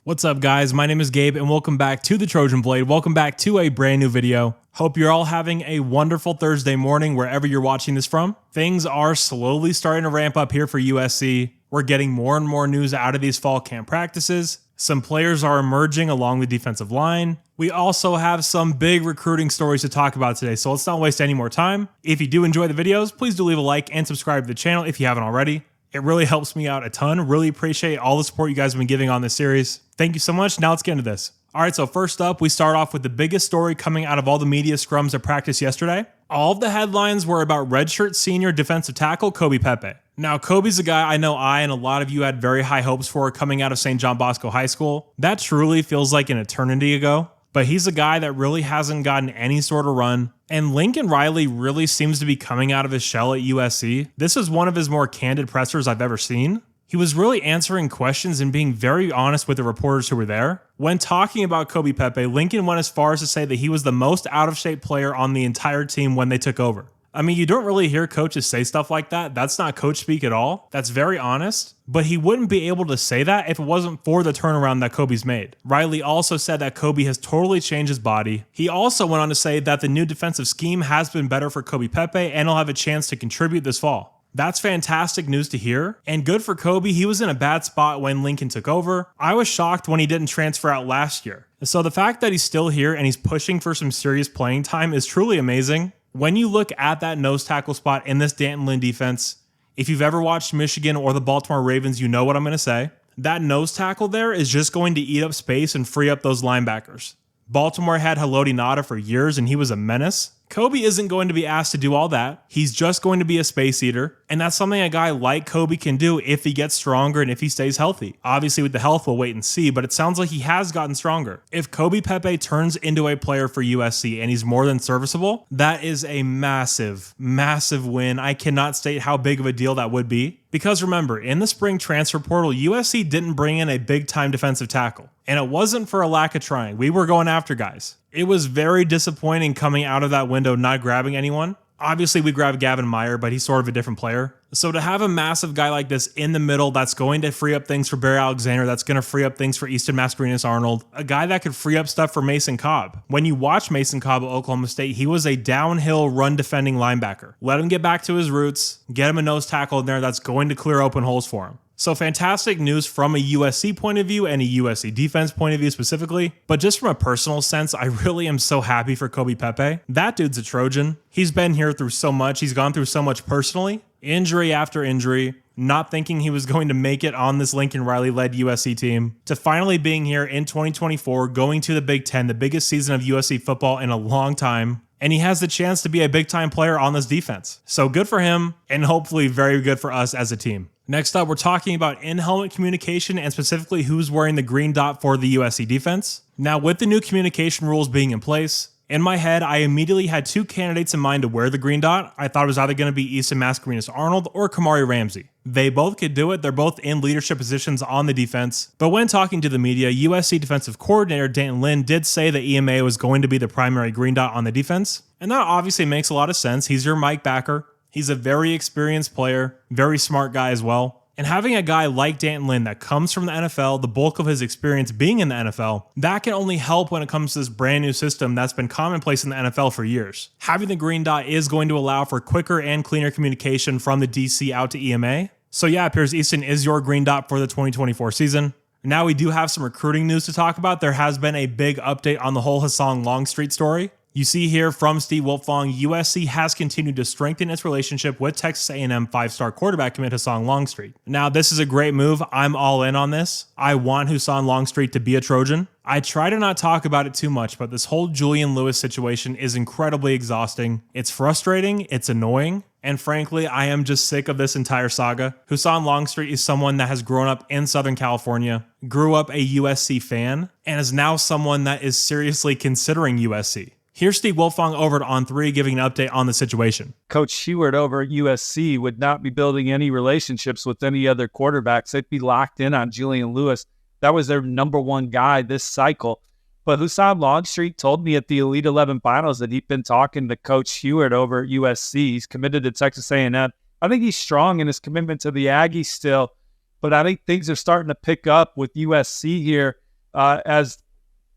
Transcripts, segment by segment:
What's up, guys? My name is Gabe, and welcome back to the Trojan Blade. Welcome back to a brand new video. Hope you're all having a wonderful Thursday morning wherever you're watching this from. Things are slowly starting to ramp up here for USC. We're getting more and more news out of these fall camp practices. Some players are emerging along the defensive line. We also have some big recruiting stories to talk about today, so let's not waste any more time. If you do enjoy the videos, please do leave a like and subscribe to the channel if you haven't already. It really helps me out a ton. Really appreciate all the support you guys have been giving on this series. Thank you so much. Now let's get into this. All right, so first up, we start off with the biggest story coming out of all the media scrums at practice yesterday. All of the headlines were about redshirt senior defensive tackle Kobe Pepe. Now, Kobe's a guy I know I and a lot of you had very high hopes for coming out of St. John Bosco High School. That truly feels like an eternity ago. But he's a guy that really hasn't gotten any sort of run. And Lincoln Riley really seems to be coming out of his shell at USC. This is one of his more candid pressers I've ever seen. He was really answering questions and being very honest with the reporters who were there. When talking about Kobe Pepe, Lincoln went as far as to say that he was the most out-of-shape player on the entire team when they took over. I mean, you don't really hear coaches say stuff like that. That's not coach speak at all. That's very honest. But he wouldn't be able to say that if it wasn't for the turnaround that Kobe's made. Riley also said that Kobe has totally changed his body. He also went on to say that the new defensive scheme has been better for Kobe Pepe and he'll have a chance to contribute this fall. That's fantastic news to hear, and good for Kobe. He was in a bad spot when Lincoln took over. I was shocked when he didn't transfer out last year. So the fact that he's still here and he's pushing for some serious playing time is truly amazing. When you look at that nose tackle spot in this D'Anton Lynn defense, if you've ever watched Michigan or the Baltimore Ravens, you know what I'm going to say. That nose tackle there is just going to eat up space and free up those linebackers. Baltimore had Haloti Ngata for years and he was a menace. Kobe isn't going to be asked to do all that. He's just going to be a space eater. And that's something a guy like Kobe can do if he gets stronger and if he stays healthy. Obviously with the health, we'll wait and see, but it sounds like he has gotten stronger. If Kobe Pepe turns into a player for USC and he's more than serviceable, that is a massive, massive win. I cannot state how big of a deal that would be. Because remember, in the spring transfer portal, USC didn't bring in a big-time defensive tackle. And it wasn't for a lack of trying. We were going after guys. It was very disappointing coming out of that window not grabbing anyone. Obviously, we grabbed Gavin Meyer, but he's sort of a different player. So to have a massive guy like this in the middle that's going to free up things for Barry Alexander, that's going to free up things for Easton Mascarenas-Arnold, a guy that could free up stuff for Mason Cobb. When you watch Mason Cobb at Oklahoma State, he was a downhill run-defending linebacker. Let him get back to his roots, get him a nose tackle in there that's going to clear open holes for him. So fantastic news from a USC point of view and a USC defense point of view specifically. But just from a personal sense, I really am so happy for Kobe Pepe. That dude's a Trojan. He's been here through so much. He's gone through so much personally. Injury after injury. Not thinking he was going to make it on this Lincoln Riley-led USC team. To finally being here in 2024, going to the Big Ten, the biggest season of USC football in a long time. And he has the chance to be a big-time player on this defense. So good for him, and hopefully very good for us as a team. Next up, we're talking about in-helmet communication and specifically who's wearing the green dot for the USC defense. Now, with the new communication rules being in place, in my head, I immediately had two candidates in mind to wear the green dot. I thought it was either going to be Easton Mascarenas-Arnold or Kamari Ramsey. They both could do it. They're both in leadership positions on the defense. But when talking to the media, USC defensive coordinator D'Anton Lynn did say that EMA was going to be the primary green dot on the defense. And that obviously makes a lot of sense. He's your Mike backer. He's a very experienced player, very smart guy as well. And having a guy like D'Anton Lynn that comes from the NFL, the bulk of his experience being in the NFL, that can only help when it comes to this brand new system that's been commonplace in the NFL for years. Having the green dot is going to allow for quicker and cleaner communication from the DC out to EMA. So yeah, it appears Easton is your green dot for the 2024 season. Now we do have some recruiting news to talk about. There has been a big update on the whole Husan Longstreet story. You see here from Steve Wiltfong, USC has continued to strengthen its relationship with Texas A&M five-star quarterback commit Husan Longstreet. Now, this is a great move. I'm all in on this. I want Husan Longstreet to be a Trojan. I try to not talk about it too much, but this whole Julian Lewis situation is incredibly exhausting. It's frustrating, it's annoying, and frankly, I am just sick of this entire saga. Husan Longstreet is someone that has grown up in Southern California, grew up a USC fan, and is now someone that is seriously considering USC. Here's Steve Wiltfong over at On3 giving an update on the situation. Coach Stewart over at USC would not be building any relationships with any other quarterbacks. They'd be locked in on Julian Lewis. That was their number one guy this cycle. But Husan Longstreet told me at the Elite 11 finals that he'd been talking to Coach Stewart over at USC. He's committed to Texas A&M. I think he's strong in his commitment to the Aggies still, but I think things are starting to pick up with USC here. as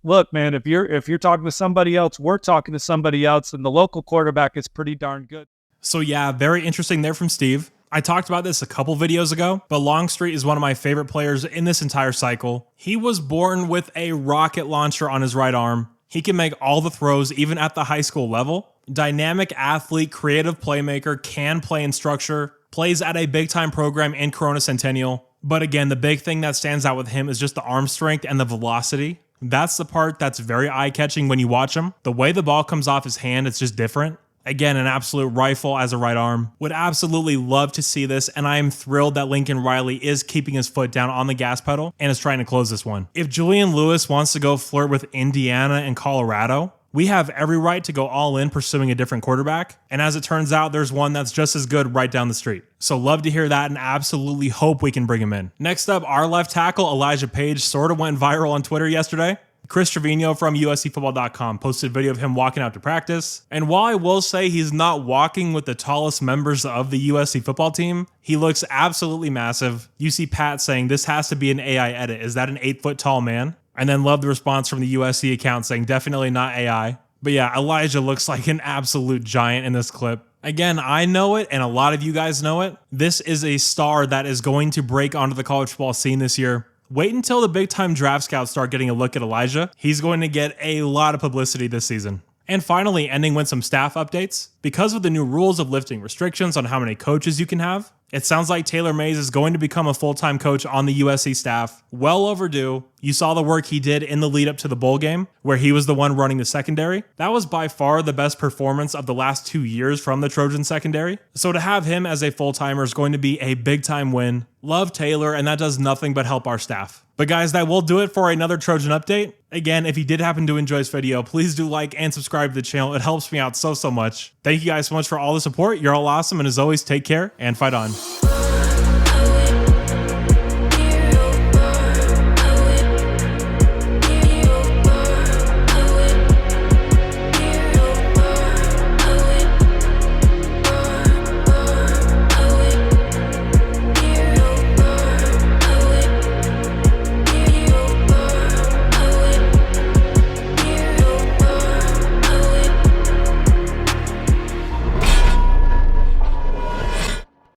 look, man, if you're talking to somebody else, we're talking to somebody else, and the local quarterback is pretty darn good. So yeah, very interesting there from Steve. I talked about this a couple videos ago, but Longstreet is one of my favorite players in this entire cycle. He was born with a rocket launcher on his right arm. He can make all the throws, even at the high school level. Dynamic athlete, creative playmaker, can play in structure, plays at a big-time program in Corona Centennial. But again, the big thing that stands out with him is just the arm strength and the velocity. That's the part that's very eye-catching when you watch him. The way the ball comes off his hand, it's just different. Again, an absolute rifle as a right arm. Would absolutely love to see this, and I am thrilled that Lincoln Riley is keeping his foot down on the gas pedal and is trying to close this one. If Julian Lewis wants to go flirt with Indiana and Colorado, we have every right to go all in pursuing a different quarterback, and as it turns out, there's one that's just as good right down the street. So love to hear that and absolutely hope we can bring him in. Next up, our left tackle, Elijah Page, sort of went viral on Twitter yesterday. Chris Trevino from USCFootball.com posted a video of him walking out to practice. And while I will say he's not walking with the tallest members of the USC football team, he looks absolutely massive. You see Pat saying, "This has to be an AI edit. Is that an 8-foot tall man?" And then love the response from the USC account saying, "Definitely not AI." But yeah, Elijah looks like an absolute giant in this clip. Again, I know it, and a lot of you guys know it. This is a star that is going to break onto the college football scene this year. Wait until the big-time draft scouts start getting a look at Elijah. He's going to get a lot of publicity this season. And finally, ending with some staff updates. Because of the new rules of lifting restrictions on how many coaches you can have, it sounds like Taylor Mays is going to become a full-time coach on the USC staff. Well overdue. You saw the work he did in the lead up to the bowl game, where he was the one running the secondary. That was by far the best performance of the last 2 years from the Trojan secondary. So to have him as a full-timer is going to be a big-time win. Love Taylor, and that does nothing but help our staff. But guys, that will do it for another Trojan update. Again, if you did happen to enjoy this video, please do like and subscribe to the channel. It helps me out so much. Thank you guys so much for all the support. You're all awesome, and as always, take care and fight on.